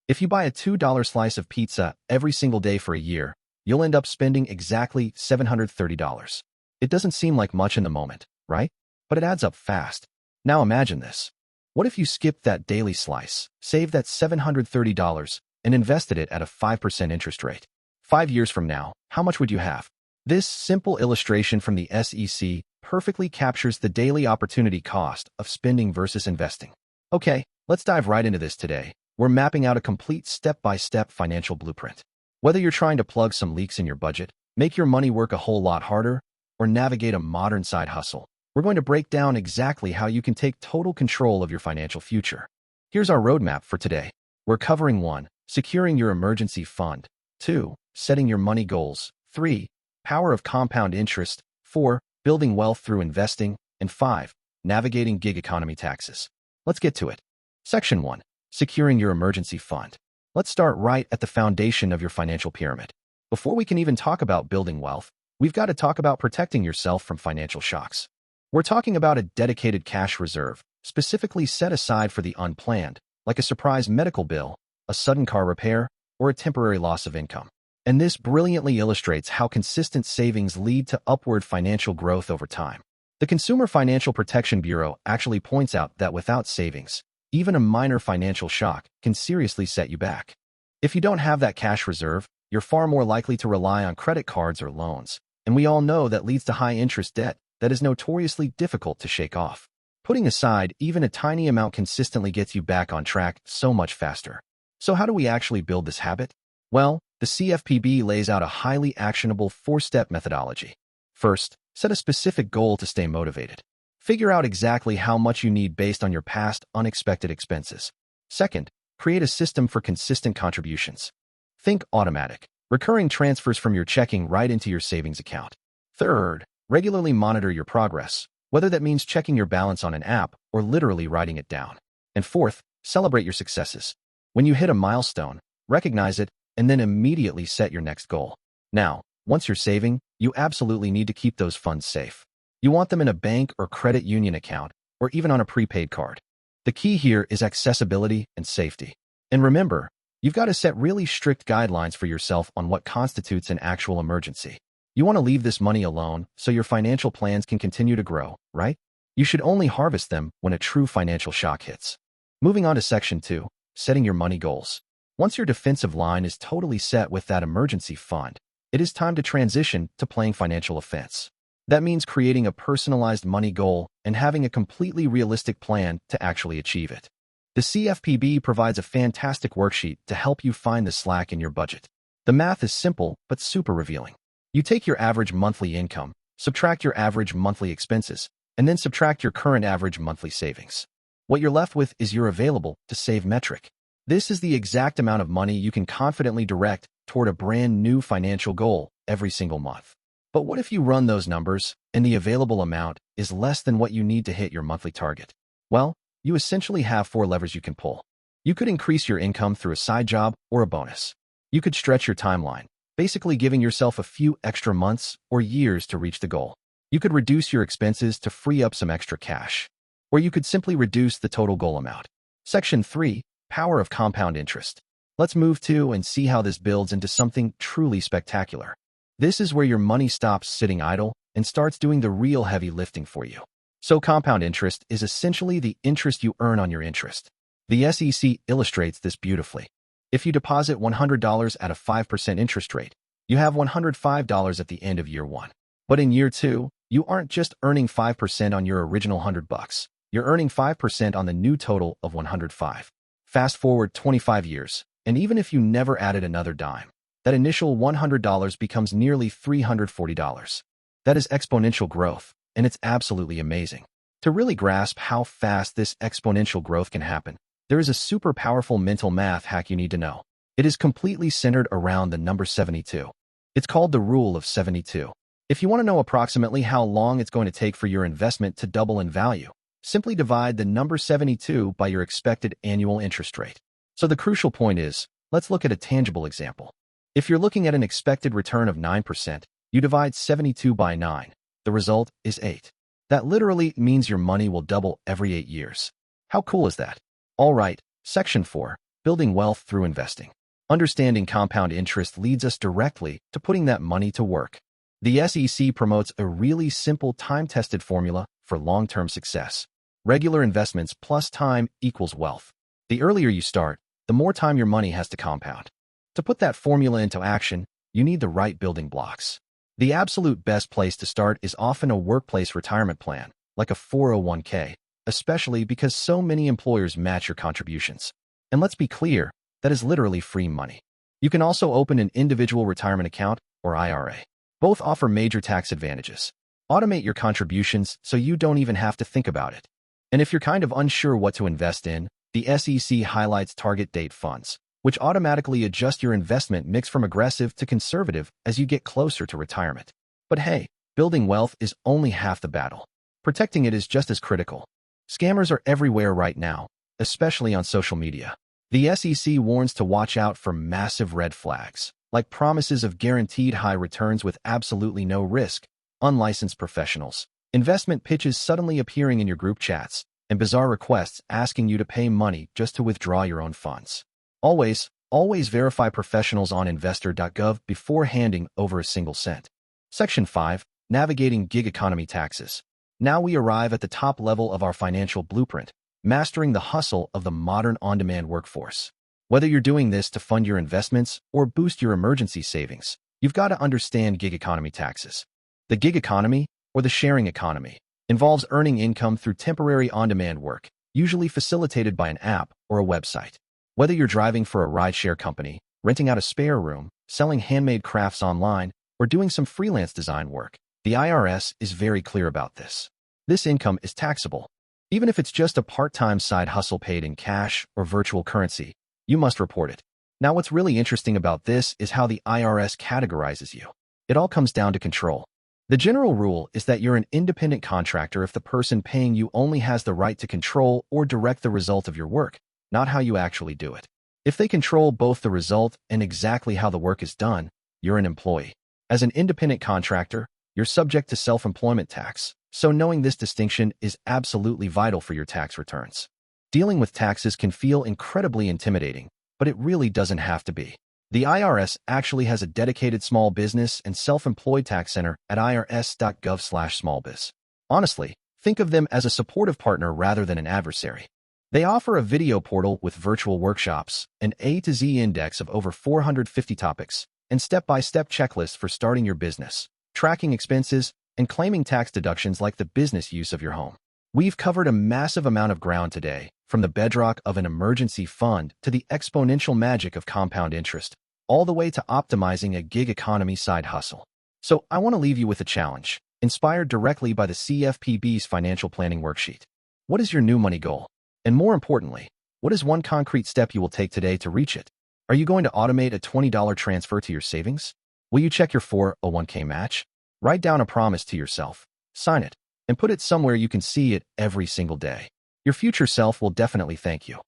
If you buy a $2 slice of pizza every single day for a year, you'll end up spending exactly $730. It doesn't seem like much in the moment, right? But it adds up fast. Now imagine this. What if you skipped that daily slice, saved that $730, and invested it at a 5% interest rate? 5 years from now, how much would you have? This simple illustration from the SEC perfectly captures the daily opportunity cost of spending versus investing. Okay, let's dive right into this today. We're mapping out a complete step-by-step financial blueprint. Whether you're trying to plug some leaks in your budget, make your money work a whole lot harder, or navigate a modern side hustle, we're going to break down exactly how you can take total control of your financial future. Here's our roadmap for today. We're covering 1. Securing your emergency fund. 2. Setting your money goals. 3. Power of compound interest. 4. Building wealth through investing. And 5. Navigating gig economy taxes. Let's get to it. Section 1. Securing your emergency fund. Let's start right at the foundation of your financial pyramid. Before we can even talk about building wealth, we've got to talk about protecting yourself from financial shocks. We're talking about a dedicated cash reserve, specifically set aside for the unplanned, like a surprise medical bill, a sudden car repair, or a temporary loss of income. And this brilliantly illustrates how consistent savings lead to upward financial growth over time. The Consumer Financial Protection Bureau actually points out that without savings, even a minor financial shock can seriously set you back. If you don't have that cash reserve, you're far more likely to rely on credit cards or loans, and we all know that leads to high-interest debt that is notoriously difficult to shake off. Putting aside, even a tiny amount consistently gets you back on track so much faster. So how do we actually build this habit? Well, the CFPB lays out a highly actionable 4-step methodology. First, set a specific goal to stay motivated. Figure out exactly how much you need based on your past unexpected expenses. Second, create a system for consistent contributions. Think automatic, recurring transfers from your checking right into your savings account. Third, regularly monitor your progress, whether that means checking your balance on an app or literally writing it down. And fourth, celebrate your successes. When you hit a milestone, recognize it, and then immediately set your next goal. Now, once you're saving, you absolutely need to keep those funds safe. You want them in a bank or credit union account, or even on a prepaid card. The key here is accessibility and safety. And remember, you've got to set really strict guidelines for yourself on what constitutes an actual emergency. You want to leave this money alone so your financial plans can continue to grow, right? You should only harvest them when a true financial shock hits. Moving on to Section 2, setting your money goals. Once your defensive line is totally set with that emergency fund, it is time to transition to playing financial offense. That means creating a personalized money goal and having a completely realistic plan to actually achieve it. The CFPB provides a fantastic worksheet to help you find the slack in your budget. The math is simple but super revealing. You take your average monthly income, subtract your average monthly expenses, and then subtract your current average monthly savings. What you're left with is your available to save metric. This is the exact amount of money you can confidently direct toward a brand new financial goal every single month. But what if you run those numbers and the available amount is less than what you need to hit your monthly target? Well, you essentially have 4 levers you can pull. You could increase your income through a side job or a bonus. You could stretch your timeline, basically giving yourself a few extra months or years to reach the goal. You could reduce your expenses to free up some extra cash. Or you could simply reduce the total goal amount. Section 3, Power of Compound Interest. Let's move to and see how this builds into something truly spectacular. This is where your money stops sitting idle and starts doing the real heavy lifting for you. So compound interest is essentially the interest you earn on your interest. The SEC illustrates this beautifully. If you deposit $100 at a 5% interest rate, you have $105 at the end of year 1. But in year 2, you aren't just earning 5% on your original $100. You're earning 5% on the new total of $105. Fast forward 25 years, and even if you never added another dime, that initial $100 becomes nearly $340. That is exponential growth, and it's absolutely amazing. To really grasp how fast this exponential growth can happen, there is a super powerful mental math hack you need to know. It is completely centered around the number 72. It's called the Rule of 72. If you want to know approximately how long it's going to take for your investment to double in value, simply divide the number 72 by your expected annual interest rate. So the crucial point is, let's look at a tangible example. If you're looking at an expected return of 9%, you divide 72 by 9. The result is 8. That literally means your money will double every 8 years. How cool is that? All right, Section 4, building wealth through investing. Understanding compound interest leads us directly to putting that money to work. The SEC promotes a really simple time-tested formula for long-term success. Regular investments plus time equals wealth. The earlier you start, the more time your money has to compound. To put that formula into action, you need the right building blocks. The absolute best place to start is often a workplace retirement plan, like a 401k, especially because so many employers match your contributions. And let's be clear, that is literally free money. You can also open an individual retirement account, or IRA. Both offer major tax advantages. Automate your contributions so you don't even have to think about it. And if you're kind of unsure what to invest in, the SEC highlights target date funds, which automatically adjust your investment mix from aggressive to conservative as you get closer to retirement. But hey, building wealth is only half the battle. Protecting it is just as critical. Scammers are everywhere right now, especially on social media. The SEC warns to watch out for massive red flags, like promises of guaranteed high returns with absolutely no risk, unlicensed professionals, investment pitches suddenly appearing in your group chats, and bizarre requests asking you to pay money just to withdraw your own funds. Always verify professionals on investor.gov before handing over a single cent. Section 5. Navigating gig economy taxes. Now we arrive at the top level of our financial blueprint, mastering the hustle of the modern on-demand workforce. Whether you're doing this to fund your investments or boost your emergency savings, you've got to understand gig economy taxes. The gig economy, or the sharing economy, involves earning income through temporary on-demand work, usually facilitated by an app or a website. Whether you're driving for a rideshare company, renting out a spare room, selling handmade crafts online, or doing some freelance design work, the IRS is very clear about this. This income is taxable. Even if it's just a part-time side hustle paid in cash or virtual currency, you must report it. Now, what's really interesting about this is how the IRS categorizes you. It all comes down to control. The general rule is that you're an independent contractor if the person paying you only has the right to control or direct the result of your work, not how you actually do it. If they control both the result and exactly how the work is done, you're an employee. As an independent contractor, you're subject to self-employment tax, so knowing this distinction is absolutely vital for your tax returns. Dealing with taxes can feel incredibly intimidating, but it really doesn't have to be. The IRS actually has a dedicated small business and self-employed tax center at irs.gov/smallbiz. Honestly, think of them as a supportive partner rather than an adversary. They offer a video portal with virtual workshops, an A to Z index of over 450 topics, and step-by-step checklists for starting your business, tracking expenses, and claiming tax deductions like the business use of your home. We've covered a massive amount of ground today, from the bedrock of an emergency fund to the exponential magic of compound interest, all the way to optimizing a gig economy side hustle. So I want to leave you with a challenge, inspired directly by the CFPB's financial planning worksheet. What is your new money goal? And more importantly, what is one concrete step you will take today to reach it? Are you going to automate a $20 transfer to your savings? Will you check your 401k match? Write down a promise to yourself, sign it, and put it somewhere you can see it every single day. Your future self will definitely thank you.